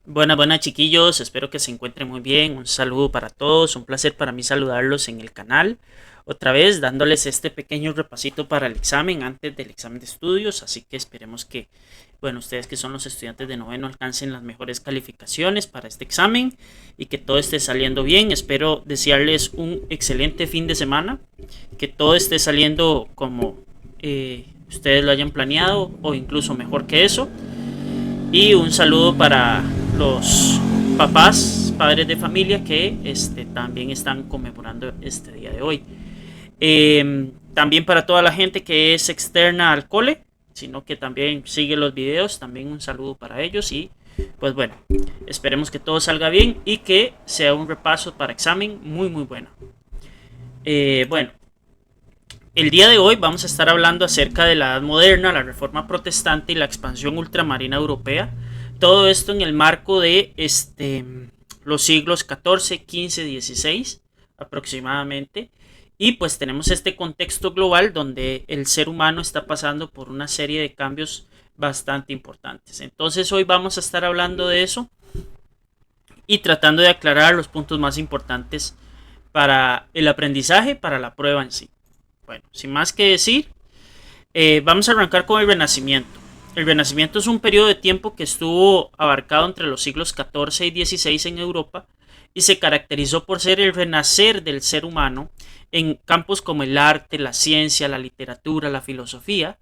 Buenas, buenas chiquillos, espero que se encuentren muy bien. Un saludo para todos, un placer para mí saludarlos en el canal. Otra vez dándoles este pequeño repasito para el examen antes del examen de estudios, así que esperemos que, bueno, ustedes que son los estudiantes de noveno alcancen las mejores calificaciones para este examen y que todo esté saliendo bien. Espero desearles un excelente fin de semana, que todo esté saliendo como ustedes lo hayan planeado o incluso mejor que eso. Y un saludo para los papás, padres de familia que también están conmemorando este día de hoy. También para toda la gente que es externa al cole, sino que también sigue los videos, también un saludo para ellos y pues bueno, esperemos que todo salga bien y que sea un repaso para examen muy bueno. Bueno, el día de hoy vamos a estar hablando acerca de la Edad Moderna, la Reforma Protestante y la expansión ultramarina europea. Todo esto en el marco de los siglos XIV, XV, XVI aproximadamente. Y pues tenemos este contexto global donde el ser humano está pasando por una serie de cambios bastante importantes. Entonces hoy vamos a estar hablando de eso y tratando de aclarar los puntos más importantes para el aprendizaje, para la prueba en sí. Bueno, sin más que decir, vamos a arrancar con el Renacimiento. El Renacimiento es un periodo de tiempo que estuvo abarcado entre los siglos XIV y XVI en Europa y se caracterizó por ser el renacer del ser humano en campos como el arte, la ciencia, la literatura, la filosofía,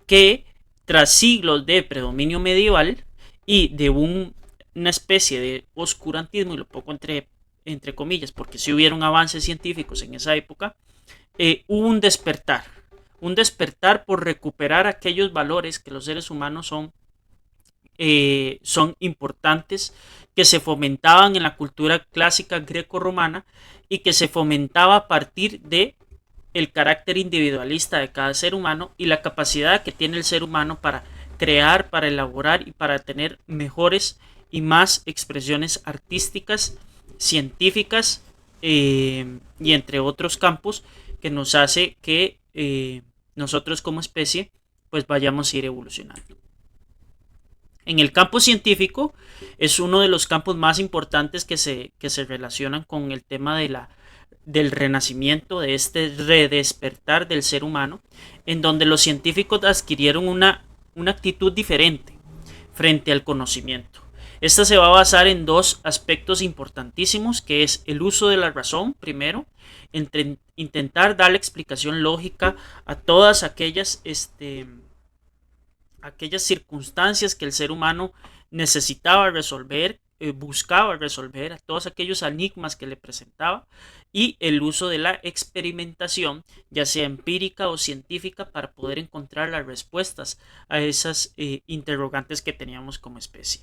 que tras siglos de predominio medieval y de una especie de oscurantismo, y lo pongo entre comillas, porque si hubieron avances científicos en esa época, hubo un despertar por recuperar aquellos valores que los seres humanos son importantes, que se fomentaban en la cultura clásica greco-romana y que se fomentaba a partir de el carácter individualista de cada ser humano y la capacidad que tiene el ser humano para crear, para elaborar y para tener mejores y más expresiones artísticas, científicas y entre otros campos que nos hace que nosotros como especie pues vayamos a ir evolucionando. En el campo científico es uno de los campos más importantes que se relacionan con el tema del renacimiento, de este redespertar del ser humano, en donde los científicos adquirieron una actitud diferente frente al conocimiento. Esta se va a basar en dos aspectos importantísimos, que es el uso de la razón, primero, entre intentar dar la explicación lógica a todas aquellas circunstancias que el ser humano necesitaba resolver, buscaba resolver, a todos aquellos enigmas que le presentaba, y el uso de la experimentación, ya sea empírica o científica, para poder encontrar las respuestas a esas interrogantes que teníamos como especie.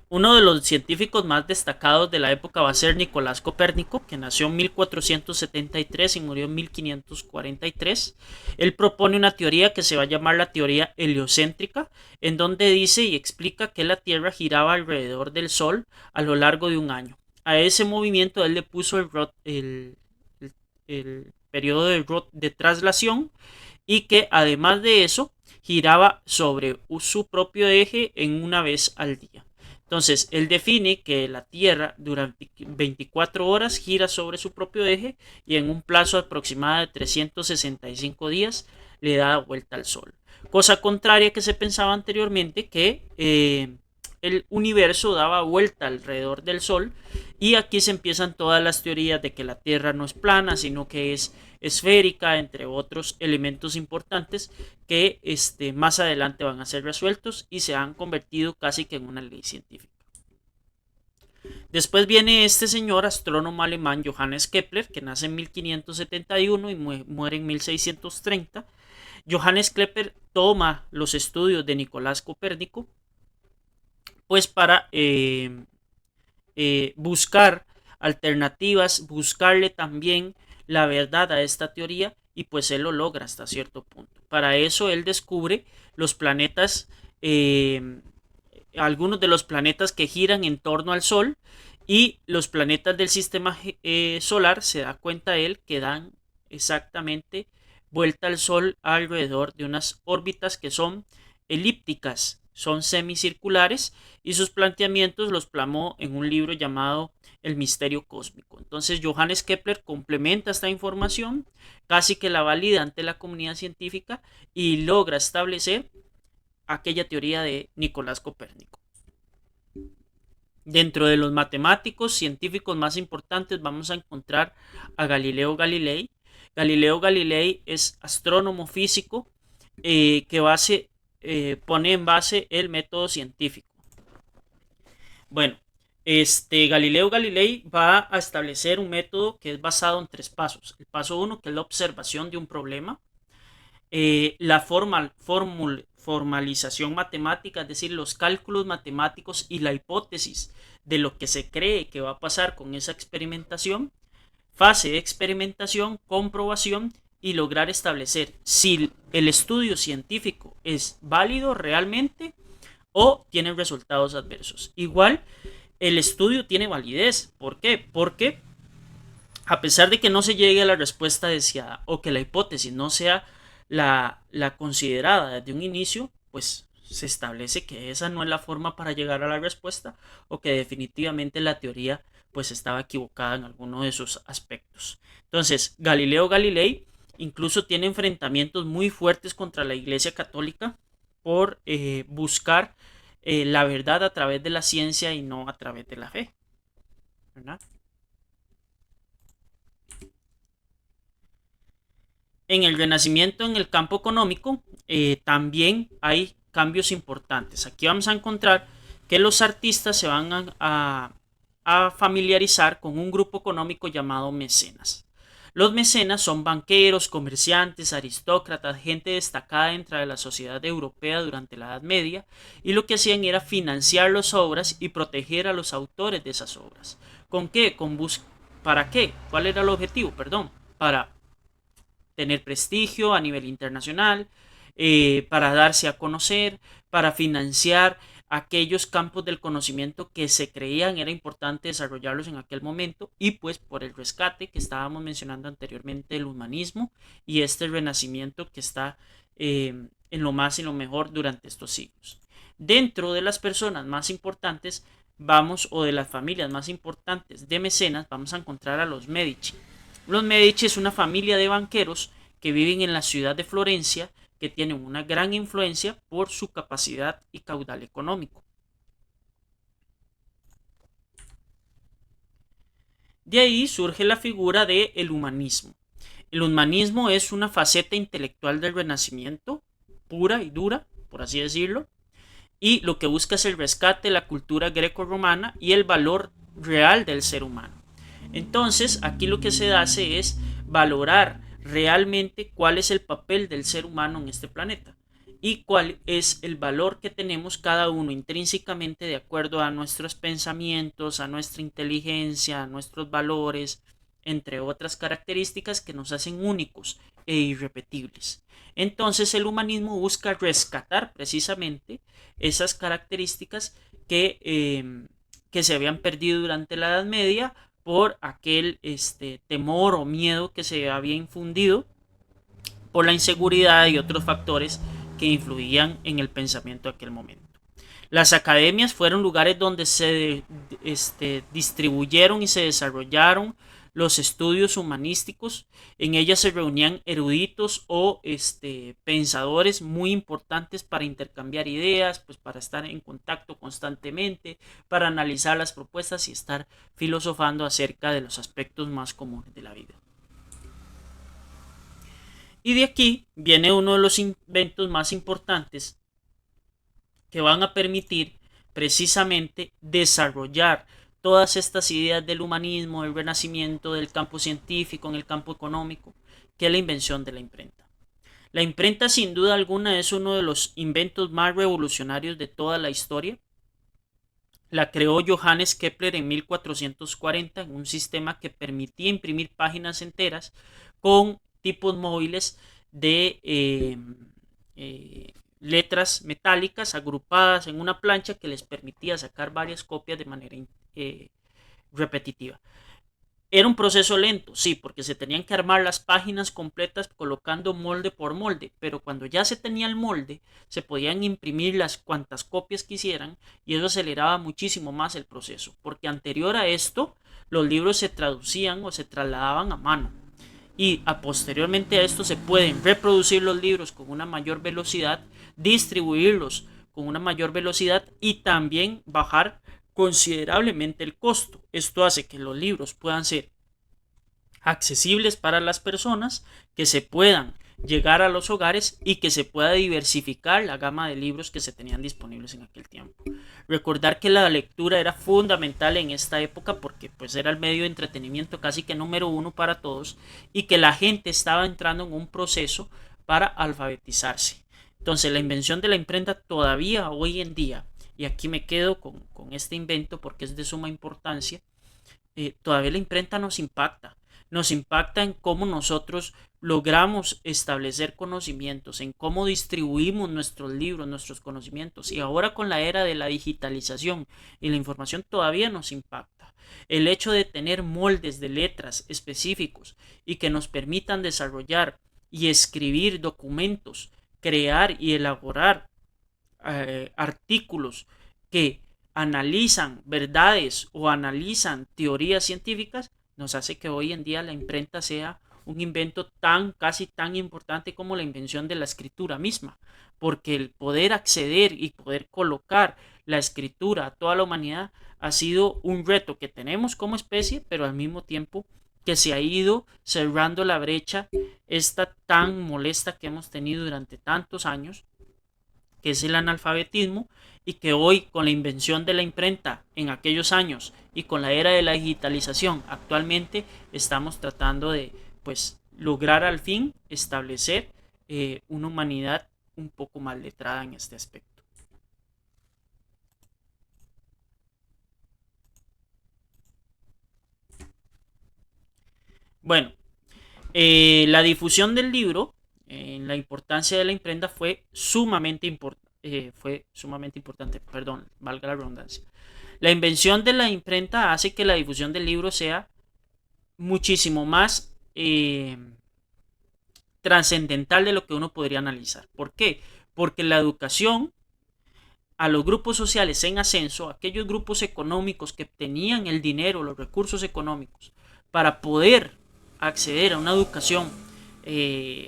Uno de los científicos más destacados de la época va a ser Nicolás Copérnico, que nació en 1473 y murió en 1543. Él propone una teoría que se va a llamar la teoría heliocéntrica, en donde dice y explica que la Tierra giraba alrededor del Sol a lo largo de un año. A ese movimiento él le puso el periodo de traslación y que además de eso giraba sobre su propio eje en una vez al día. Entonces, él define que la Tierra durante 24 horas gira sobre su propio eje y en un plazo aproximado de 365 días le da vuelta al Sol. Cosa contraria que se pensaba anteriormente, que el universo daba vuelta alrededor del Sol, y aquí se empiezan todas las teorías de que la Tierra no es plana, sino que es esférica, entre otros elementos importantes que más adelante van a ser resueltos y se han convertido casi que en una ley científica. Después viene este señor astrónomo alemán Johannes Kepler, que nace en 1571 y muere en 1630. Johannes Kepler toma los estudios de Nicolás Copérnico pues para buscar alternativas, buscarle también la verdad a esta teoría, y pues él lo logra hasta cierto punto. Para eso él descubre los planetas, algunos de los planetas que giran en torno al Sol, y los planetas del sistema solar se da cuenta él que dan exactamente vuelta al Sol alrededor de unas órbitas que son elípticas, son semicirculares y sus planteamientos los plasmó en un libro llamado El misterio cósmico. Entonces Johannes Kepler complementa esta información, casi que la valida ante la comunidad científica y logra establecer aquella teoría de Nicolás Copérnico. Dentro de los matemáticos científicos más importantes vamos a encontrar a Galileo Galilei. Galileo Galilei es astrónomo físico que pone en base el método científico. Bueno, Galileo Galilei va a establecer un método que es basado en 3 pasos. El paso 1, que es la observación de un problema. La formalización matemática, es decir, los cálculos matemáticos y la hipótesis de lo que se cree que va a pasar con esa experimentación. Fase de experimentación, comprobación y lograr establecer si el estudio científico es válido realmente o tiene resultados adversos. Igual, el estudio tiene validez. ¿Por qué? Porque a pesar de que no se llegue a la respuesta deseada o que la hipótesis no sea la considerada desde un inicio, pues se establece que esa no es la forma para llegar a la respuesta o que definitivamente la teoría pues estaba equivocada en alguno de sus aspectos. Entonces, Galileo Galilei incluso tiene enfrentamientos muy fuertes contra la Iglesia Católica por buscar la verdad a través de la ciencia y no a través de la fe, ¿verdad? En el Renacimiento, en el campo económico, también hay cambios importantes. Aquí vamos a encontrar que los artistas se van a familiarizar con un grupo económico llamado mecenas. Los mecenas son banqueros, comerciantes, aristócratas, gente destacada dentro de la sociedad europea durante la Edad Media, y lo que hacían era financiar las obras y proteger a los autores de esas obras. ¿Con qué? ¿Para qué? ¿Cuál era el objetivo? Perdón, para tener prestigio a nivel internacional, para darse a conocer, para financiar aquellos campos del conocimiento que se creían era importante desarrollarlos en aquel momento, y pues por el rescate que estábamos mencionando anteriormente, el humanismo y este renacimiento que está en lo más y lo mejor durante estos siglos. Dentro de las personas más importantes o de las familias más importantes de mecenas, vamos a encontrar a los Medici. Los Medici es una familia de banqueros que viven en la ciudad de Florencia, que tienen una gran influencia por su capacidad y caudal económico. De ahí surge la figura del humanismo. El humanismo es una faceta intelectual del Renacimiento, pura y dura, por así decirlo, y lo que busca es el rescate de la cultura greco-romana y el valor real del ser humano. Entonces, aquí lo que se hace es valorar realmente cuál es el papel del ser humano en este planeta y cuál es el valor que tenemos cada uno intrínsecamente de acuerdo a nuestros pensamientos, a nuestra inteligencia, a nuestros valores, entre otras características que nos hacen únicos e irrepetibles. Entonces el humanismo busca rescatar precisamente esas características que se habían perdido durante la Edad Media por aquel temor o miedo que se había infundido por la inseguridad y otros factores que influían en el pensamiento de aquel momento. Las academias fueron lugares donde se distribuyeron y se desarrollaron los estudios humanísticos. En ellas se reunían eruditos o pensadores muy importantes para intercambiar ideas, pues para estar en contacto constantemente, para analizar las propuestas y estar filosofando acerca de los aspectos más comunes de la vida. Y de aquí viene uno de los inventos más importantes que van a permitir precisamente desarrollar todas estas ideas del humanismo, del renacimiento, del campo científico, en el campo económico, que es la invención de la imprenta. La imprenta sin duda alguna es uno de los inventos más revolucionarios de toda la historia. La creó Johannes Kepler en 1440 en un sistema que permitía imprimir páginas enteras con tipos móviles de letras metálicas agrupadas en una plancha que les permitía sacar varias copias de manera repetitiva. Era un proceso lento, sí, porque se tenían que armar las páginas completas colocando molde por molde, pero cuando ya se tenía el molde, se podían imprimir las cuantas copias quisieran y eso aceleraba muchísimo más el proceso, porque anterior a esto, los libros se traducían o se trasladaban a mano y a posteriormente a esto se pueden reproducir los libros con una mayor velocidad, distribuirlos con una mayor velocidad y también bajar considerablemente el costo. Esto hace que los libros puedan ser accesibles para las personas, que se puedan llegar a los hogares y que se pueda diversificar la gama de libros que se tenían disponibles en aquel tiempo. Recordar que la lectura era fundamental en esta época porque pues era el medio de entretenimiento casi que número uno para todos y que la gente estaba entrando en un proceso para alfabetizarse. Entonces la invención de la imprenta todavía hoy en día, y aquí me quedo con este invento porque es de suma importancia, todavía la imprenta nos impacta en cómo nosotros logramos establecer conocimientos, en cómo distribuimos nuestros libros, nuestros conocimientos. Y ahora con la era de la digitalización y la información todavía nos impacta. El hecho de tener moldes de letras específicos y que nos permitan desarrollar y escribir documentos, crear y elaborar artículos que analizan verdades o analizan teorías científicas, nos hace que hoy en día la imprenta sea un invento casi tan importante como la invención de la escritura misma, porque el poder acceder y poder colocar la escritura a toda la humanidad ha sido un reto que tenemos como especie, pero al mismo tiempo que se ha ido cerrando la brecha esta tan molesta que hemos tenido durante tantos años, que es el analfabetismo, y que hoy con la invención de la imprenta en aquellos años y con la era de la digitalización actualmente estamos tratando de pues lograr al fin establecer una humanidad un poco más letrada en este aspecto. Bueno, la difusión del libro, la importancia de la imprenta fue sumamente importante, perdón, valga la redundancia. La invención de la imprenta hace que la difusión del libro sea muchísimo más trascendental de lo que uno podría analizar. ¿Por qué? Porque la educación a los grupos sociales en ascenso, aquellos grupos económicos que tenían el dinero, los recursos económicos, para poder acceder a una educación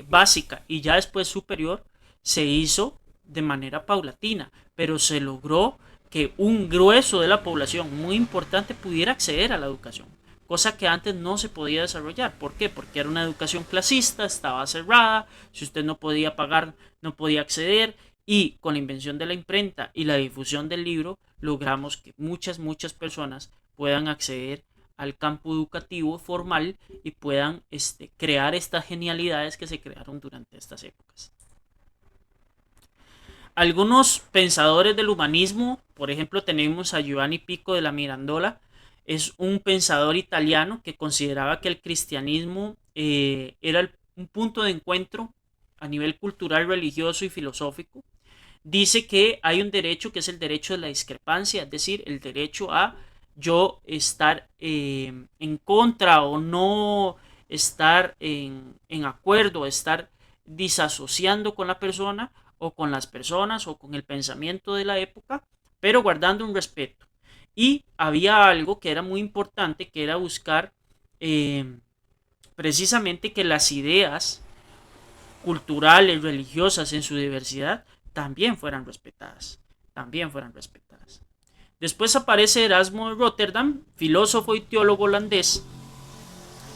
básica y ya después superior, se hizo de manera paulatina, pero se logró que un grueso de la población muy importante pudiera acceder a la educación, cosa que antes no se podía desarrollar. ¿Por qué? Porque era una educación clasista, estaba cerrada, si usted no podía pagar, no podía acceder, y con la invención de la imprenta y la difusión del libro, logramos que muchas personas puedan acceder al campo educativo formal y puedan crear estas genialidades que se crearon durante estas épocas. Algunos pensadores del humanismo, por ejemplo, tenemos a Giovanni Pico de la Mirandola, es un pensador italiano que consideraba que el cristianismo era un punto de encuentro a nivel cultural, religioso y filosófico. Dice que hay un derecho que es el derecho de la discrepancia, es decir, el derecho a yo estar en contra o no estar en acuerdo, estar disasociando con la persona o con las personas o con el pensamiento de la época, pero guardando un respeto. Y había algo que era muy importante, que era buscar precisamente que las ideas culturales, religiosas en su diversidad, también fueran respetadas. También fueran respetadas. Después aparece Erasmo de Rotterdam, filósofo y teólogo holandés,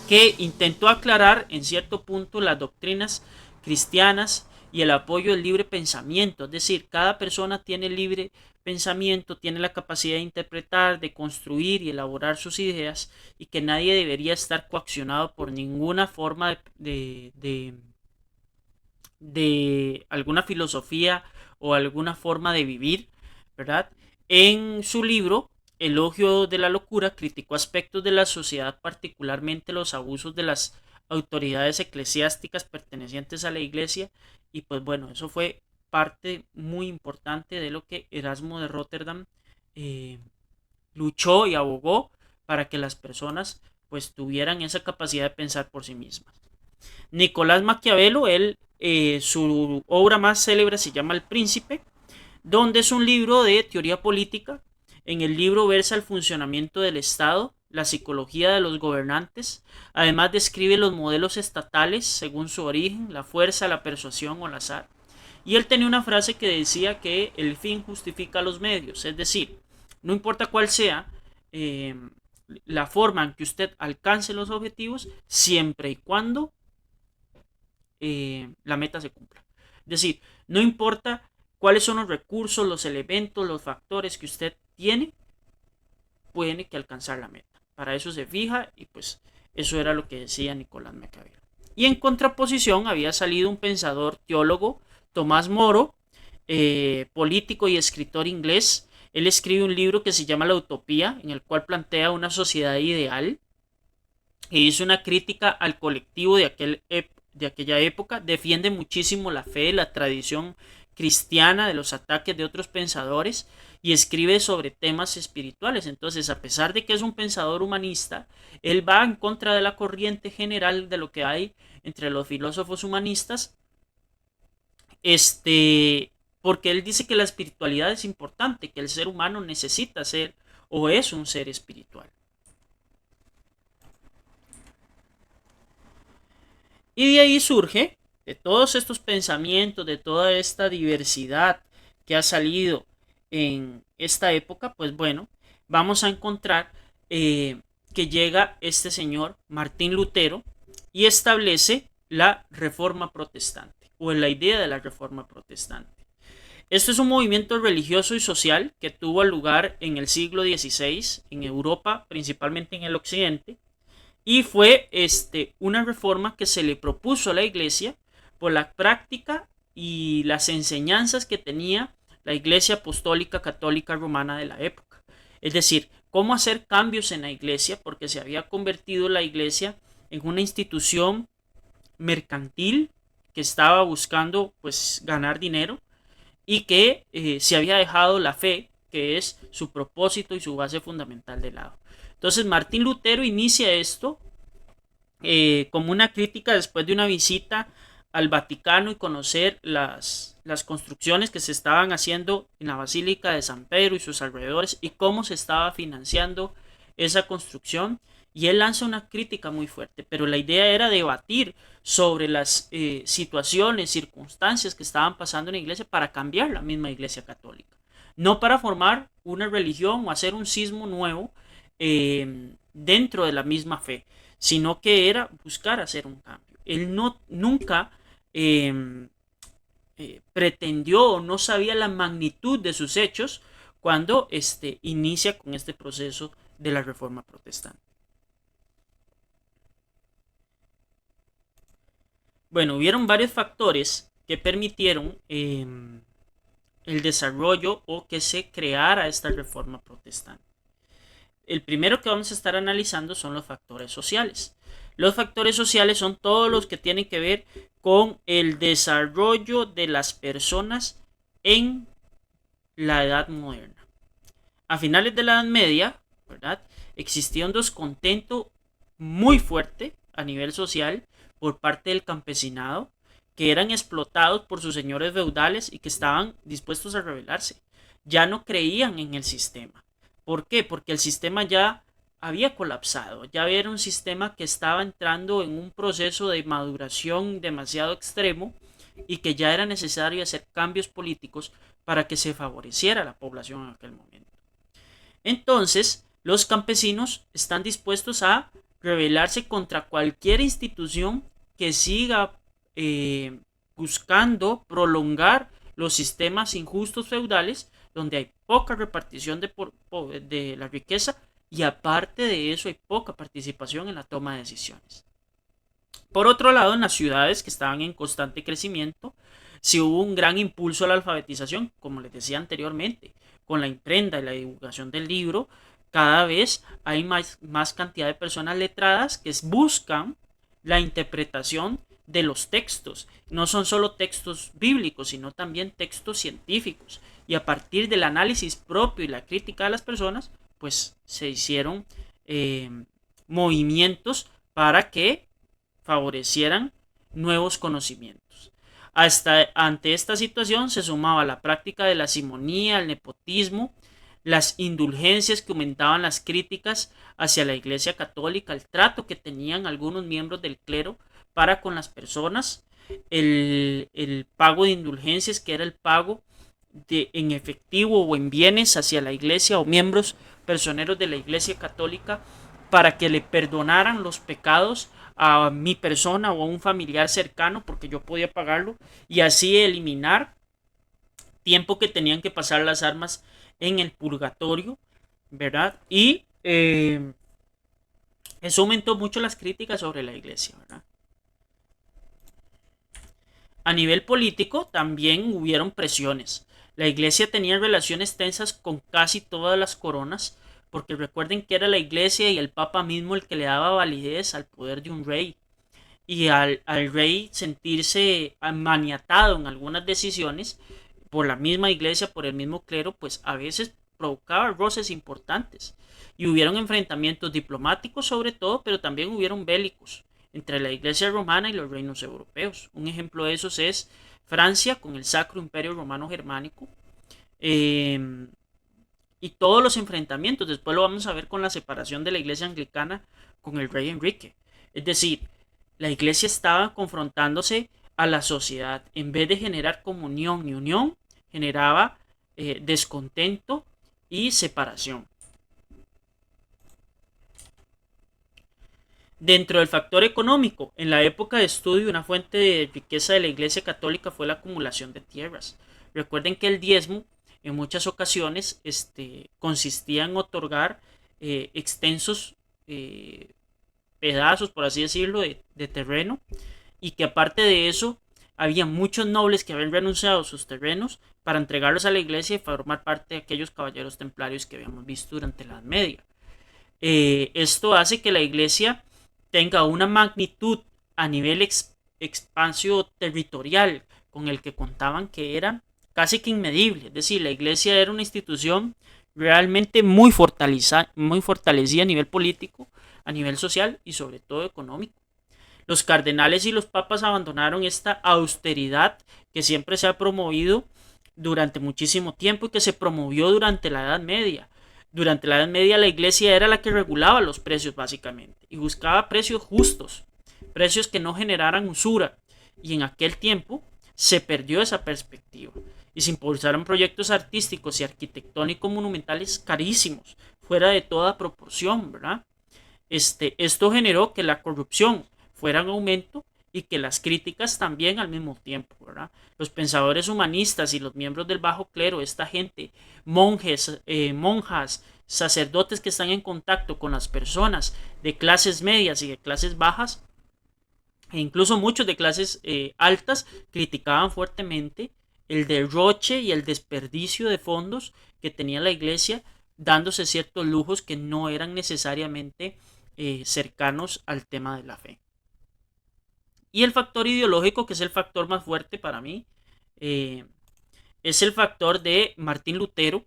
que intentó aclarar en cierto punto las doctrinas cristianas y el apoyo del libre pensamiento. Es decir, cada persona tiene libre pensamiento, tiene la capacidad de interpretar, de construir y elaborar sus ideas y que nadie debería estar coaccionado por ninguna forma de alguna filosofía o alguna forma de vivir, ¿verdad? En su libro Elogio de la locura criticó aspectos de la sociedad, particularmente los abusos de las autoridades eclesiásticas pertenecientes a la iglesia y pues bueno, eso fue parte muy importante de lo que Erasmo de Rotterdam eh, luchó y abogó para que las personas pues tuvieran esa capacidad de pensar por sí mismas. Nicolás Maquiavelo, su obra más célebre se llama El Príncipe, donde es un libro de teoría política. En el libro versa el funcionamiento del Estado, la psicología de los gobernantes, además describe los modelos estatales según su origen, la fuerza, la persuasión o el azar. Y él tenía una frase que decía que el fin justifica los medios, es decir, no importa cuál sea eh, la forma en que usted alcance los objetivos, siempre y cuando la meta se cumpla. Es decir, no importa cuáles son los recursos, los elementos, los factores que usted tiene, tiene que alcanzar la meta. Para eso se fija y pues eso era lo que decía Nicolás Maquiavelo. Y en contraposición había salido un pensador teólogo, Tomás Moro, político y escritor inglés. Él escribe un libro que se llama La Utopía, en el cual plantea una sociedad ideal y hizo una crítica al colectivo de aquella época. Defiende muchísimo la fe, la tradición cristiana, de los ataques de otros pensadores y escribe sobre temas espirituales. Entonces, a pesar de que es un pensador humanista, él va en contra de la corriente general de lo que hay entre los filósofos humanistas, porque él dice que la espiritualidad es importante, que el ser humano necesita ser o es un ser espiritual. Y de ahí surge, de todos estos pensamientos, de toda esta diversidad que ha salido en esta época, pues bueno, vamos a encontrar que llega este señor Martín Lutero y establece la Reforma Protestante o la idea de la Reforma Protestante. Esto es un movimiento religioso y social que tuvo lugar en el siglo XVI en Europa, principalmente en el occidente, y fue una reforma que se le propuso a la iglesia por la práctica y las enseñanzas que tenía la iglesia apostólica católica romana de la época. Es decir, cómo hacer cambios en la iglesia, porque se había convertido la iglesia en una institución mercantil que estaba buscando pues ganar dinero y que se había dejado la fe, que es su propósito y su base fundamental, de lado. Entonces Martín Lutero inicia esto como una crítica después de una visita al Vaticano y conocer las construcciones que se estaban haciendo en la Basílica de San Pedro y sus alrededores y cómo se estaba financiando esa construcción. Y él lanza una crítica muy fuerte, pero la idea era debatir sobre las situaciones, circunstancias que estaban pasando en la iglesia para cambiar la misma iglesia católica. No para formar una religión o hacer un sismo nuevo dentro de la misma fe, sino que era buscar hacer un cambio. Él nunca pretendió o no sabía la magnitud de sus hechos cuando inicia con este proceso de la Reforma Protestante. Bueno, hubieron varios factores que permitieron el desarrollo o que se creara esta Reforma Protestante. El primero que vamos a estar analizando son los factores sociales. Los factores sociales son todos los que tienen que ver con el desarrollo de las personas en la Edad Moderna. A finales de la Edad Media, ¿verdad?, existía un descontento muy fuerte a nivel social por parte del campesinado, que eran explotados por sus señores feudales y que estaban dispuestos a rebelarse. Ya no creían en el sistema. ¿Por qué? Porque el sistema ya había colapsado, ya era un sistema que estaba entrando en un proceso de maduración demasiado extremo y que ya era necesario hacer cambios políticos para que se favoreciera a la población en aquel momento. Entonces, los campesinos están dispuestos a rebelarse contra cualquier institución que siga buscando prolongar los sistemas injustos feudales donde hay poca repartición de la riqueza y aparte de eso hay poca participación en la toma de decisiones. Por otro lado, en las ciudades que estaban en constante crecimiento, sí hubo un gran impulso a la alfabetización, como les decía anteriormente, con la imprenta y la divulgación del libro. Cada vez hay más cantidad de personas letradas que buscan la interpretación de los textos. No son solo textos bíblicos, sino también textos científicos. Y a partir del análisis propio y la crítica de las personas, pues se hicieron movimientos para que favorecieran nuevos conocimientos. Ante esta situación se sumaba la práctica de la simonía, el nepotismo, las indulgencias que aumentaban las críticas hacia la Iglesia Católica, el trato que tenían algunos miembros del clero para con las personas, el pago de indulgencias, que era el pago en efectivo o en bienes hacia la Iglesia o miembros personeros de la Iglesia Católica para que le perdonaran los pecados a mi persona o a un familiar cercano porque yo podía pagarlo y así eliminar tiempo que tenían que pasar las almas en el purgatorio, ¿verdad? Y eso aumentó mucho las críticas sobre la iglesia, ¿verdad? A nivel político también hubieron presiones. La iglesia tenía relaciones tensas con casi todas las coronas, porque recuerden que era la iglesia y el papa mismo el que le daba validez al poder de un rey. Y al rey sentirse maniatado en algunas decisiones por la misma iglesia, por el mismo clero, pues a veces provocaba roces importantes. Y hubieron enfrentamientos diplomáticos sobre todo, pero también hubieron bélicos entre la iglesia romana y los reinos europeos. Un ejemplo de esos es Francia con el Sacro Imperio Romano Germánico. Eh, y todos los enfrentamientos, después lo vamos a ver con la separación de la iglesia anglicana con el rey Enrique. Es decir, la iglesia estaba confrontándose a la sociedad. En vez de generar comunión y unión, generaba descontento y separación. Dentro del factor económico, en la época de estudio, una fuente de riqueza de la Iglesia Católica fue la acumulación de tierras. Recuerden que el diezmo en muchas ocasiones consistía en otorgar extensos pedazos, por así decirlo, de terreno, y que aparte de eso había muchos nobles que habían renunciado a sus terrenos para entregarlos a la iglesia y formar parte de aquellos caballeros templarios que habíamos visto durante la Edad Media. Esto hace que la iglesia tenga una magnitud a nivel expansio territorial con el que contaban que era casi que inmedible. Es decir, la iglesia era una institución realmente muy fortalecida a nivel político, a nivel social y sobre todo económico. Los cardenales y los papas abandonaron esta austeridad que siempre se ha promovido durante muchísimo tiempo y que se promovió durante la Edad Media. Durante la Edad Media la iglesia era la que regulaba los precios básicamente y buscaba precios justos, precios que no generaran usura. Y en aquel tiempo se perdió esa perspectiva y se impulsaron proyectos artísticos y arquitectónicos monumentales carísimos, fuera de toda proporción, ¿verdad? Esto generó que la corrupción fuera en aumento y que las críticas también al mismo tiempo, ¿verdad? Los pensadores humanistas y los miembros del bajo clero, esta gente, monjes, monjas, sacerdotes que están en contacto con las personas de clases medias y de clases bajas, e incluso muchos de clases altas, criticaban fuertemente el derroche y el desperdicio de fondos que tenía la iglesia, dándose ciertos lujos que no eran necesariamente cercanos al tema de la fe. Y el factor ideológico, que es el factor más fuerte para mí, eh, es el factor de Martín Lutero,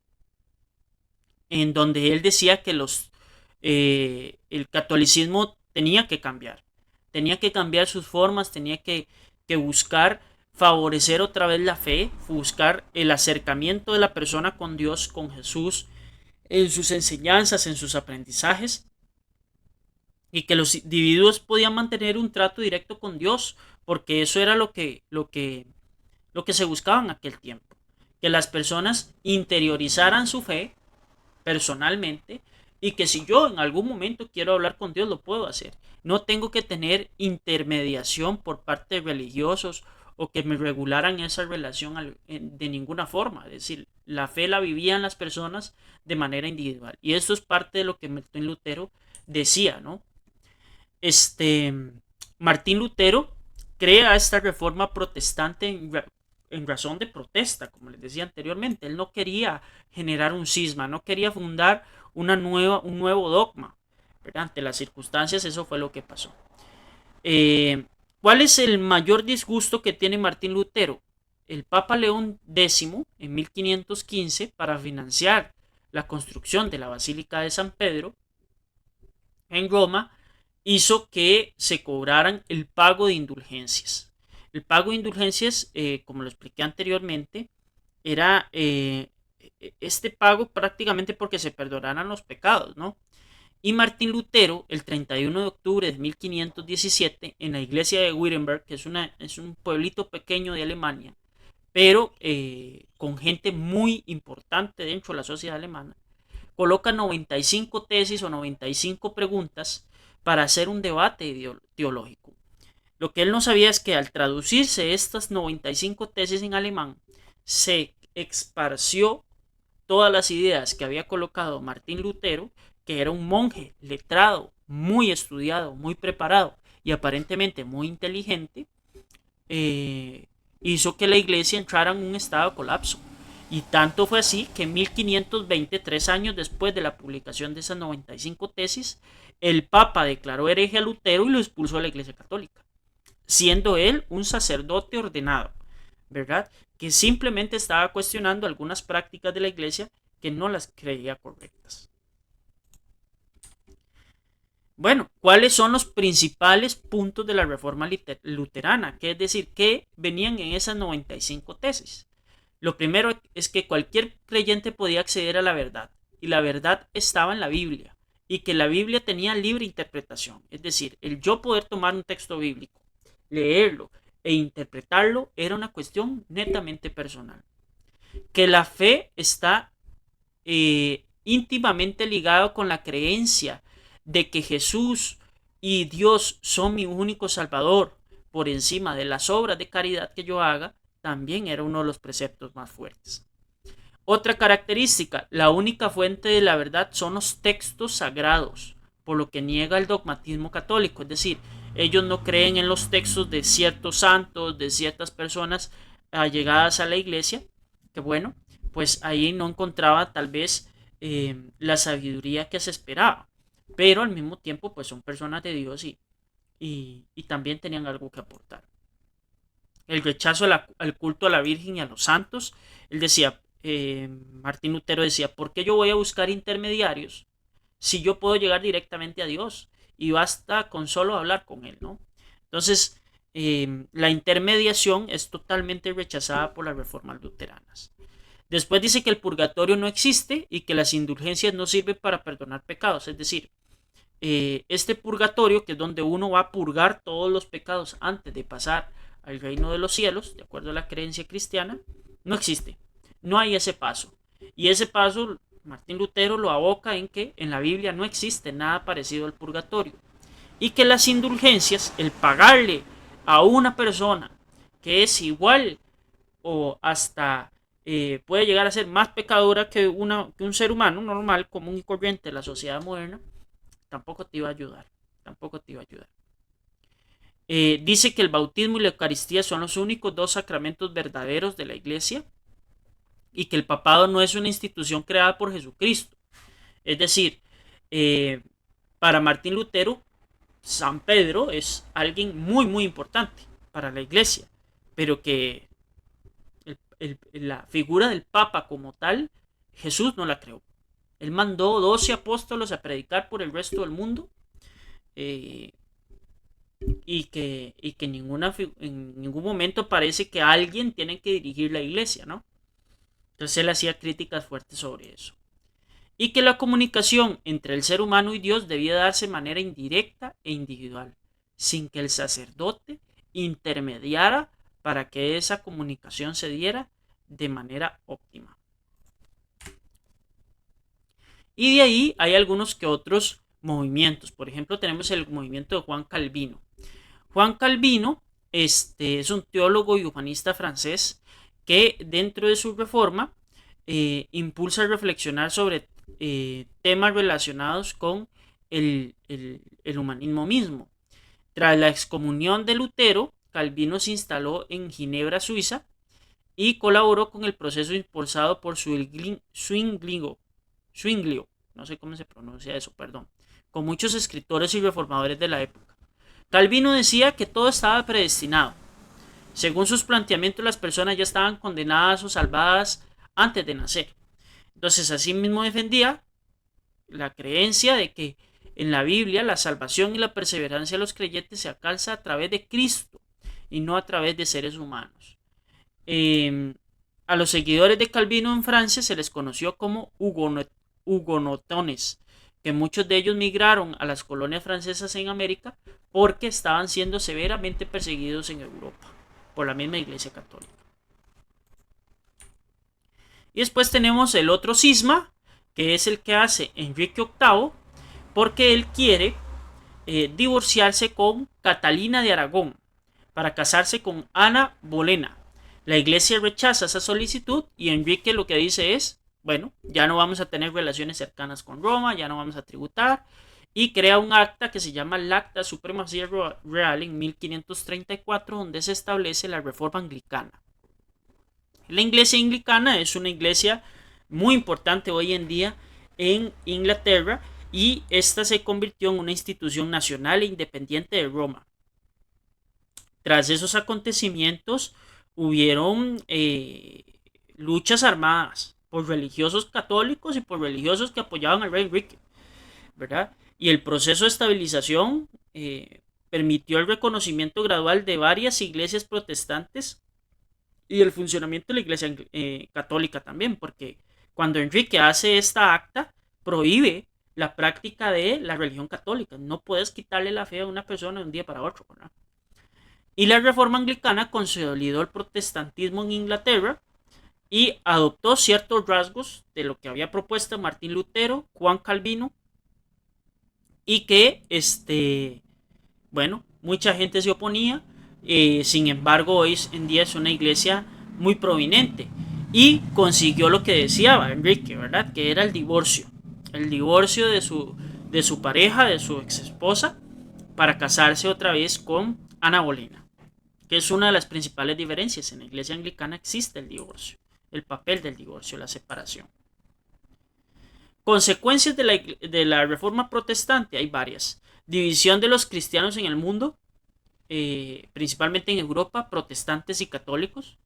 en donde él decía que el catolicismo tenía que cambiar sus formas, tenía que buscar favorecer otra vez la fe, buscar el acercamiento de la persona con Dios, con Jesús, en sus enseñanzas, en sus aprendizajes, y que los individuos podían mantener un trato directo con Dios, porque eso era lo que se buscaba en aquel tiempo, que las personas interiorizaran su fe personalmente y que si yo en algún momento quiero hablar con Dios lo puedo hacer. No tengo que tener intermediación por parte de religiosos o que me regularan esa relación de ninguna forma. Es decir, la fe la vivían las personas de manera individual. Y esto es parte de lo que Martín Lutero decía, ¿no? Este, Martín Lutero crea esta reforma protestante en razón de protesta, como les decía anteriormente. Él no quería generar un cisma, no quería fundar un nuevo dogma. ¿Verdad? Ante las circunstancias, eso fue lo que pasó. ¿Cuál es el mayor disgusto que tiene Martín Lutero? El Papa León X en 1515, para financiar la construcción de la Basílica de San Pedro, en Roma, hizo que se cobraran el pago de indulgencias. El pago de indulgencias, como lo expliqué anteriormente, era este pago prácticamente porque se perdonaran los pecados, ¿no? Y Martín Lutero, el 31 de octubre de 1517, en la iglesia de Wittenberg, que es un pueblito pequeño de Alemania, pero con gente muy importante dentro de la sociedad alemana, coloca 95 tesis o 95 preguntas para hacer un debate teológico. Lo que él no sabía es que al traducirse estas 95 tesis en alemán, se esparció todas las ideas que había colocado Martín Lutero, que era un monje letrado, muy estudiado, muy preparado y aparentemente muy inteligente, hizo que la iglesia entrara en un estado de colapso. Y tanto fue así que en 1520, 3 años después de la publicación de esas 95 tesis, el Papa declaró hereje a Lutero y lo expulsó de la Iglesia Católica, siendo él un sacerdote ordenado, ¿verdad? Que simplemente estaba cuestionando algunas prácticas de la Iglesia que no las creía correctas. Bueno, ¿cuáles son los principales puntos de la reforma luterana? Que es decir, ¿qué venían en esas 95 tesis? Lo primero es que cualquier creyente podía acceder a la verdad, y la verdad estaba en la Biblia, y que la Biblia tenía libre interpretación. Es decir, el yo poder tomar un texto bíblico, leerlo e interpretarlo era una cuestión netamente personal. Que la fe está íntimamente ligado con la creencia de que Jesús y Dios son mi único Salvador por encima de las obras de caridad que yo haga, también era uno de los preceptos más fuertes. Otra característica, la única fuente de la verdad son los textos sagrados, por lo que niega el dogmatismo católico, es decir, ellos no creen en los textos de ciertos santos, de ciertas personas allegadas a la iglesia, que bueno, pues ahí no encontraba tal vez la sabiduría que se esperaba, pero al mismo tiempo pues son personas de Dios y también tenían algo que aportar. El rechazo al culto a la Virgen y a los santos, él decía, Martín Lutero decía, ¿por qué yo voy a buscar intermediarios si yo puedo llegar directamente a Dios? Y basta con solo hablar con Él, ¿no? Entonces, la intermediación es totalmente rechazada por las reformas luteranas. Después dice que el purgatorio no existe y que las indulgencias no sirven para perdonar pecados. Es decir, este purgatorio, que es donde uno va a purgar todos los pecados antes de pasar al reino de los cielos, de acuerdo a la creencia cristiana, no existe. No hay ese paso. Y ese paso, Martín Lutero lo aboca en que en la Biblia no existe nada parecido al purgatorio. Y que las indulgencias, el pagarle a una persona que es igual o hasta puede llegar a ser más pecadora que un ser humano normal, común y corriente de la sociedad moderna, tampoco te iba a ayudar. Tampoco te iba a ayudar. Dice que el bautismo y la Eucaristía son los únicos dos sacramentos verdaderos de la Iglesia y que el papado no es una institución creada por Jesucristo. Es decir, para Martín Lutero, San Pedro es alguien muy, muy importante para la Iglesia, pero que la figura del Papa como tal, Jesús no la creó. Él mandó 12 apóstolos a predicar por el resto del mundo eh, y que en ningún momento parece que alguien tiene que dirigir la iglesia, ¿no? Entonces él hacía críticas fuertes sobre eso. Y que la comunicación entre el ser humano y Dios debía darse de manera indirecta e individual, sin que el sacerdote intermediara para que esa comunicación se diera de manera óptima. Y de ahí hay algunos que otros movimientos. Por ejemplo, tenemos el movimiento de Juan Calvino. Juan Calvino es un teólogo y humanista francés que dentro de su reforma impulsa a reflexionar sobre temas relacionados con el humanismo mismo. Tras la excomunión de Lutero, Calvino se instaló en Ginebra, Suiza, y colaboró con el proceso impulsado por Zwinglio, no sé cómo se pronuncia eso, perdón, con muchos escritores y reformadores de la época. Calvino decía que todo estaba predestinado. Según sus planteamientos, las personas ya estaban condenadas o salvadas antes de nacer. Entonces, así mismo defendía la creencia de que en la Biblia la salvación y la perseverancia de los creyentes se alcanza a través de Cristo y no a través de seres humanos. A los seguidores de Calvino en Francia se les conoció como hugonotones, que muchos de ellos migraron a las colonias francesas en América porque estaban siendo severamente perseguidos en Europa por la misma Iglesia Católica. Y después tenemos el otro cisma, que es el que hace Enrique VIII, porque él quiere divorciarse con Catalina de Aragón para casarse con Ana Bolena. La iglesia rechaza esa solicitud y Enrique lo que dice es, bueno, ya no vamos a tener relaciones cercanas con Roma, ya no vamos a tributar, y crea un acta que se llama el Acta Supremacía Real en 1534, donde se establece la reforma anglicana. La iglesia anglicana es una iglesia muy importante hoy en día en Inglaterra y esta se convirtió en una institución nacional e independiente de Roma. Tras esos acontecimientos hubieron luchas armadas por religiosos católicos y por religiosos que apoyaban al rey Enrique, ¿verdad? Y el proceso de estabilización permitió el reconocimiento gradual de varias iglesias protestantes y el funcionamiento de la iglesia católica también, porque cuando Enrique hace esta acta, prohíbe la práctica de la religión católica. No puedes quitarle la fe a una persona de un día para otro, ¿verdad? Y la reforma anglicana consolidó el protestantismo en Inglaterra y adoptó ciertos rasgos de lo que había propuesto Martín Lutero, Juan Calvino, y que, bueno, mucha gente se oponía. Sin embargo, hoy en día es una iglesia muy prominente y consiguió lo que decía Enrique, ¿verdad? Que era el divorcio de su pareja, de su ex esposa, para casarse otra vez con Ana Bolena, que es una de las principales diferencias. En la iglesia anglicana existe el divorcio, el papel del divorcio, la separación. Consecuencias de la reforma protestante hay varias. División de los cristianos en el mundo, principalmente en Europa, protestantes y católicos.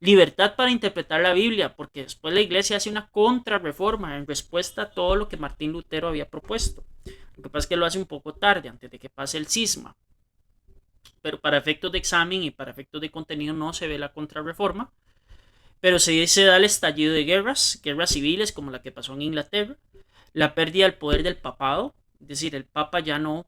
Libertad para interpretar la Biblia, porque después la iglesia hace una contrarreforma en respuesta a todo lo que Martín Lutero había propuesto. Lo que pasa es que lo hace un poco tarde, antes de que pase el cisma. Pero para efectos de examen y para efectos de contenido no se ve la contrarreforma. Pero se da el estallido de guerras civiles como la que pasó en Inglaterra, la pérdida del poder del papado, es decir, el papa ya no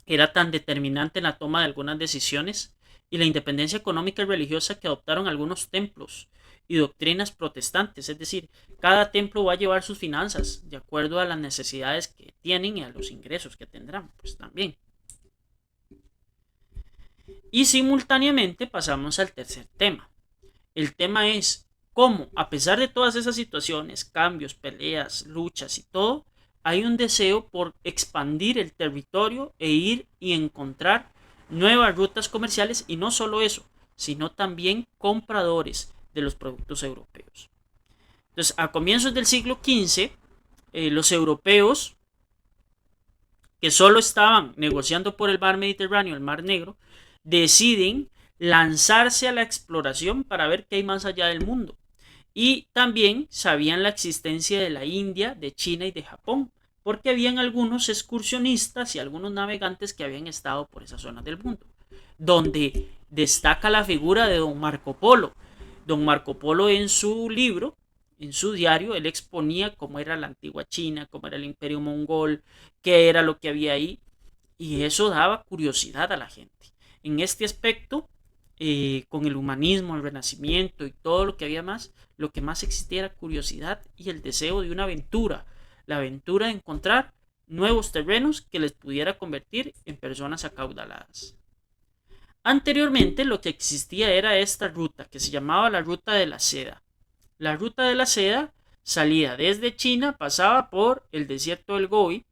era tan determinante en la toma de algunas decisiones, y la independencia económica y religiosa que adoptaron algunos templos y doctrinas protestantes, es decir, cada templo va a llevar sus finanzas de acuerdo a las necesidades que tienen y a los ingresos que tendrán, pues también. Y simultáneamente pasamos al tercer tema. El tema es cómo, a pesar de todas esas situaciones, cambios, peleas, luchas y todo, hay un deseo por expandir el territorio e ir y encontrar nuevas rutas comerciales, y no solo eso, sino también compradores de los productos europeos. Entonces, a comienzos del siglo XV, los europeos que solo estaban negociando por el mar Mediterráneo, el mar Negro, deciden lanzarse a la exploración para ver qué hay más allá del mundo. Y también sabían la existencia de la India, de China y de Japón, porque habían algunos excursionistas y algunos navegantes que habían estado por esas zonas del mundo, donde destaca la figura de don Marco Polo. Don Marco Polo, en su libro, en su diario, él exponía cómo era la antigua China, cómo era el imperio mongol, qué era lo que había ahí, y eso daba curiosidad a la gente. En este aspecto, con el humanismo, el renacimiento y todo lo que había más, lo que más existía era curiosidad y el deseo de una aventura, la aventura de encontrar nuevos terrenos que les pudiera convertir en personas acaudaladas. Anteriormente lo que existía era esta ruta que se llamaba la ruta de la seda. La ruta de la seda salía desde China, pasaba por el desierto del Gobi,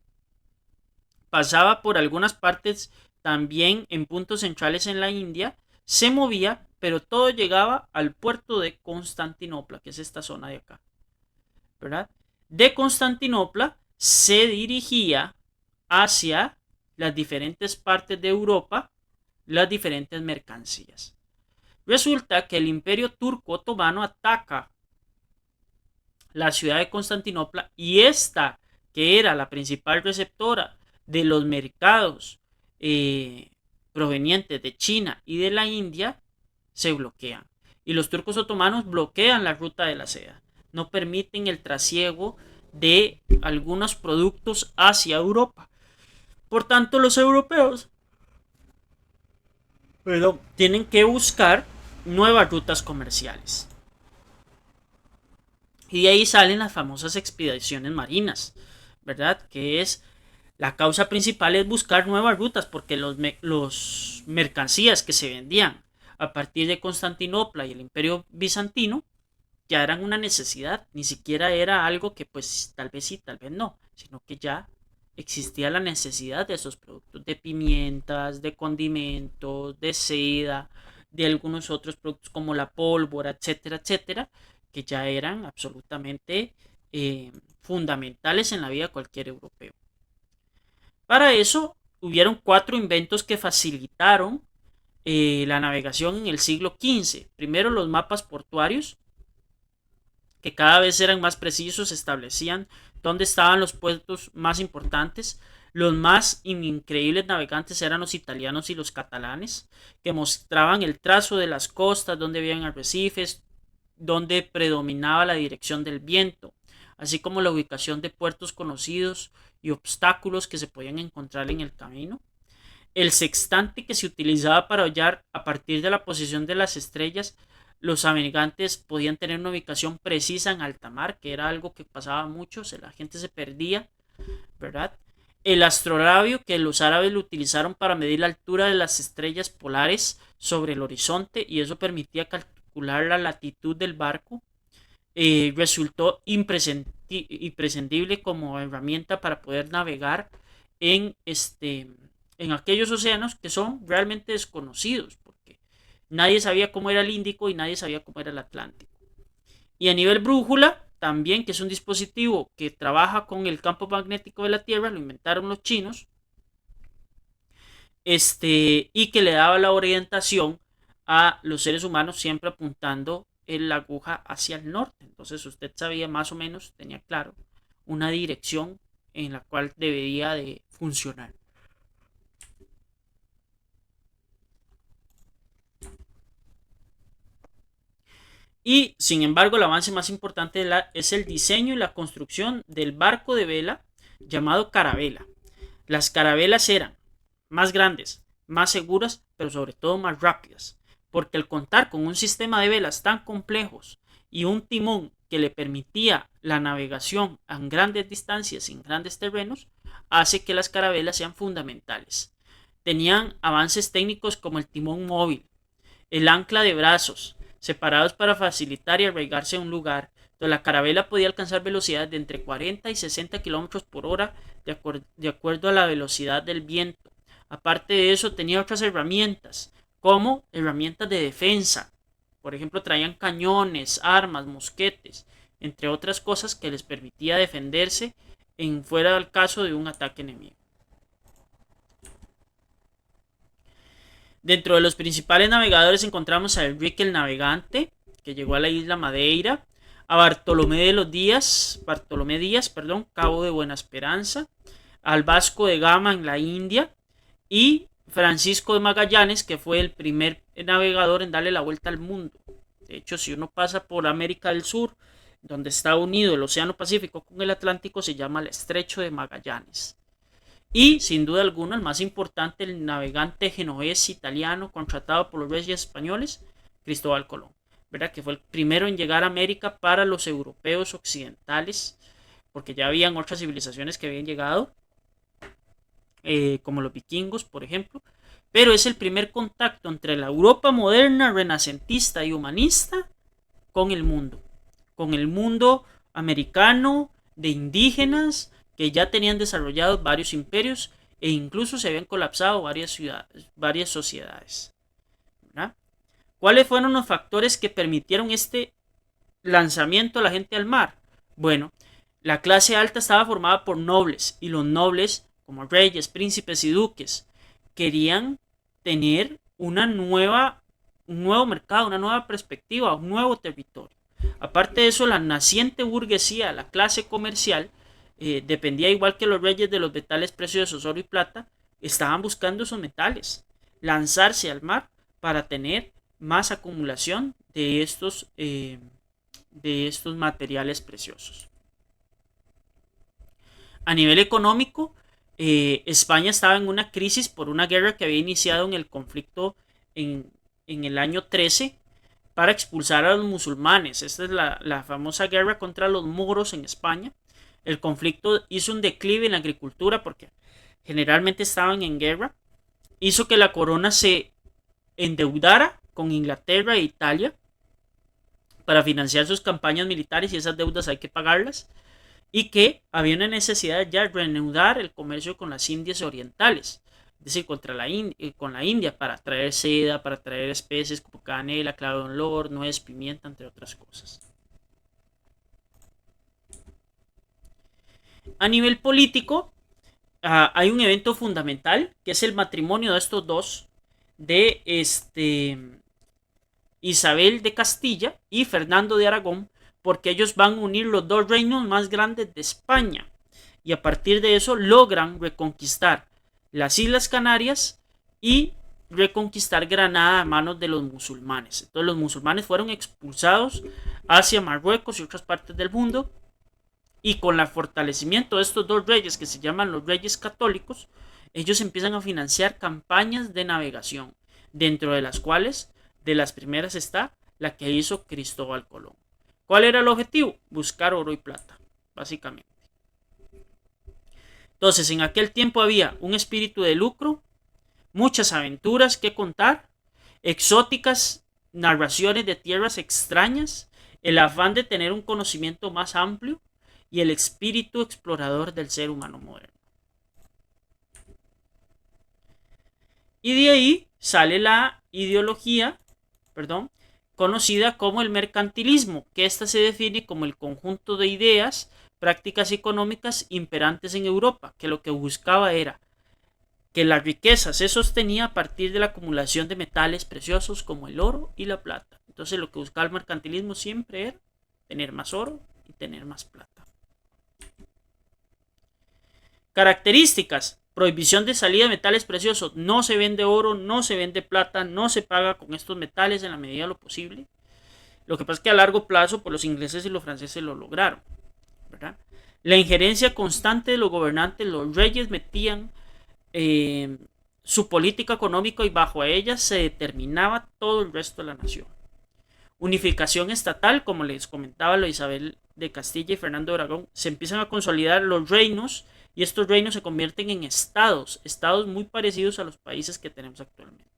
pasaba por algunas partes también en puntos centrales en la India, se movía, pero todo llegaba al puerto de Constantinopla, que es esta zona de acá, ¿verdad? De Constantinopla se dirigía hacia las diferentes partes de Europa, las diferentes mercancías. Resulta que el imperio turco otomano ataca la ciudad de Constantinopla y esta que era la principal receptora de los mercados provenientes de China y de la India, se bloquean. Y los turcos otomanos bloquean la ruta de la seda. No permiten el trasiego de algunos productos hacia Europa. Por tanto, los europeos tienen que buscar nuevas rutas comerciales. Y de ahí salen las famosas expediciones marinas, ¿verdad? Que es la causa principal es buscar nuevas rutas porque los mercancías que se vendían a partir de Constantinopla y el Imperio Bizantino ya eran una necesidad, ni siquiera era algo que pues tal vez sí, tal vez no, sino que ya existía la necesidad de esos productos, de pimientas, de condimentos, de seda, de algunos otros productos como la pólvora, etcétera, etcétera, que ya eran absolutamente fundamentales en la vida de cualquier europeo. Para eso hubieron 4 inventos que facilitaron la navegación en el siglo XV. Primero, los mapas portuarios, que cada vez eran más precisos, establecían dónde estaban los puertos más importantes. Los más increíbles navegantes eran los italianos y los catalanes, que mostraban el trazo de las costas, donde habían arrecifes, donde predominaba la dirección del viento, así como la ubicación de puertos conocidos y obstáculos que se podían encontrar en el camino. El sextante, que se utilizaba para hallar a partir de la posición de las estrellas. Los navegantes podían tener una ubicación precisa en alta mar, que era algo que pasaba mucho, la gente se perdía, ¿verdad? El astrolabio, que los árabes lo utilizaron para medir la altura de las estrellas polares sobre el horizonte, y eso permitía calcular la latitud del barco. Resultó imprescindible como herramienta para poder navegar en aquellos océanos que son realmente desconocidos, porque nadie sabía cómo era el Índico y nadie sabía cómo era el Atlántico. Y a nivel brújula, también, que es un dispositivo que trabaja con el campo magnético de la Tierra, lo inventaron los chinos, y que le daba la orientación a los seres humanos, siempre apuntando la aguja hacia el norte. Entonces usted sabía más o menos, tenía claro, una dirección en la cual debería de funcionar. Y sin embargo, el avance más importante es el diseño y la construcción del barco de vela llamado carabela. Las carabelas eran más grandes, más seguras, pero sobre todo más rápidas, porque al contar con un sistema de velas tan complejos y un timón que le permitía la navegación a grandes distancias y en grandes terrenos, hace que las carabelas sean fundamentales. Tenían avances técnicos como el timón móvil, el ancla de brazos, separados para facilitar y arraigarse a un lugar, donde la carabela podía alcanzar velocidades de entre 40 y 60 km por hora de acuerdo a la velocidad del viento. Aparte de eso, tenía otras herramientas, como herramientas de defensa. Por ejemplo, traían cañones, armas, mosquetes, entre otras cosas que les permitía defenderse en fuera del caso de un ataque enemigo. Dentro de los principales navegadores encontramos a Enrique el Navegante, que llegó a la isla Madeira, a Bartolomé Díaz, Cabo de Buena Esperanza, al Vasco de Gama en la India, y Francisco de Magallanes, que fue el primer navegador en darle la vuelta al mundo. De hecho, si uno pasa por América del Sur, donde está unido el Océano Pacífico con el Atlántico, se llama el Estrecho de Magallanes. Y sin duda alguna el más importante, el navegante genovés italiano contratado por los reyes españoles, Cristóbal Colón, ¿verdad? Que fue el primero en llegar a América para los europeos occidentales, porque ya habían otras civilizaciones que habían llegado, como los vikingos, por ejemplo, pero es el primer contacto entre la Europa moderna, renacentista y humanista con el mundo americano, de indígenas, que ya tenían desarrollados varios imperios e incluso se habían colapsado varias sociedades, ¿verdad? ¿Cuáles fueron los factores que permitieron este lanzamiento a la gente al mar? Bueno, la clase alta estaba formada por nobles, y los nobles, como reyes, príncipes y duques, querían tener un nuevo mercado, una nueva perspectiva, un nuevo territorio. Aparte de eso, la naciente burguesía, la clase comercial, dependía igual que los reyes de los metales preciosos, oro y plata, estaban buscando esos metales, lanzarse al mar para tener más acumulación de estos materiales preciosos. A nivel económico, España estaba en una crisis por una guerra que había iniciado en el conflicto en el año 13 para expulsar a los musulmanes. Esta es la famosa guerra contra los moros en España. El conflicto hizo un declive en la agricultura porque generalmente estaban en guerra. Hizo que la corona se endeudara con Inglaterra e Italia para financiar sus campañas militares y esas deudas hay que pagarlas. Y que había una necesidad ya de reanudar el comercio con las Indias orientales, es decir, con la India para traer seda, para traer especies como canela, clavo de olor, nuez, pimienta, entre otras cosas. A nivel político, hay un evento fundamental que es el matrimonio de estos dos, de Isabel de Castilla y Fernando de Aragón, porque ellos van a unir los dos reinos más grandes de España y a partir de eso logran reconquistar las Islas Canarias y reconquistar Granada a manos de los musulmanes. Entonces los musulmanes fueron expulsados hacia Marruecos y otras partes del mundo y con el fortalecimiento de estos dos reyes que se llaman los reyes católicos, ellos empiezan a financiar campañas de navegación, dentro de las cuales de las primeras está la que hizo Cristóbal Colón. ¿Cuál era el objetivo? Buscar oro y plata, básicamente. Entonces, en aquel tiempo había un espíritu de lucro, muchas aventuras que contar, exóticas narraciones de tierras extrañas, el afán de tener un conocimiento más amplio y el espíritu explorador del ser humano moderno. Y de ahí sale la ideología, conocida como el mercantilismo, que ésta se define como el conjunto de ideas, prácticas económicas imperantes en Europa, que lo que buscaba era que la riqueza se sostenía a partir de la acumulación de metales preciosos como el oro y la plata. Entonces lo que buscaba el mercantilismo siempre era tener más oro y tener más plata. Características: prohibición de salida de metales preciosos. No se vende oro, no se vende plata, no se paga con estos metales en la medida de lo posible. Lo que pasa es que a largo plazo, pues los ingleses y los franceses lo lograron, ¿verdad? La injerencia constante de los gobernantes, los reyes metían su política económica y bajo ella se determinaba todo el resto de la nación. Unificación estatal, como les comentaba lo Isabel de Castilla y Fernando de Aragón, se empiezan a consolidar los reinos y estos reinos se convierten en estados muy parecidos a los países que tenemos actualmente.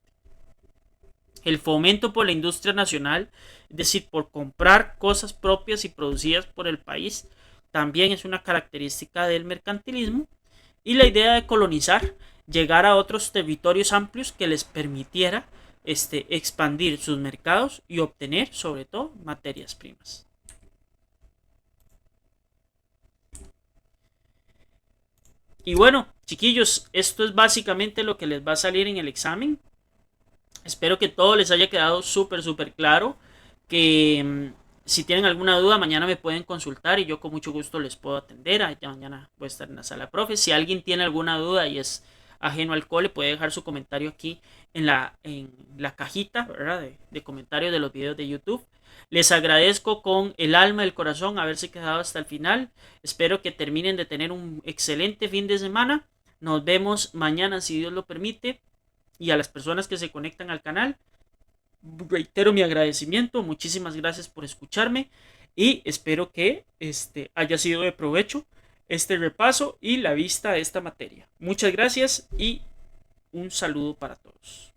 El fomento por la industria nacional, es decir, por comprar cosas propias y producidas por el país, también es una característica del mercantilismo. Y la idea de colonizar, llegar a otros territorios amplios que les permitiera expandir sus mercados y obtener, sobre todo, materias primas. Y bueno, chiquillos, esto es básicamente lo que les va a salir en el examen. Espero que todo les haya quedado súper claro. Que si tienen alguna duda, mañana me pueden consultar y yo con mucho gusto les puedo atender. Ya mañana voy a estar en la sala profe. Si alguien tiene alguna duda y es ajeno al cole, puede dejar su comentario aquí en la cajita, ¿verdad? de comentarios de los videos de YouTube. Les agradezco con el alma y el corazón haberse quedado hasta el final. Espero que terminen de tener un excelente fin de semana. Nos vemos mañana si Dios lo permite. Y a las personas que se conectan al canal, reitero mi agradecimiento. Muchísimas gracias por escucharme y espero que haya sido de provecho este repaso y la vista de esta materia. Muchas gracias y un saludo para todos.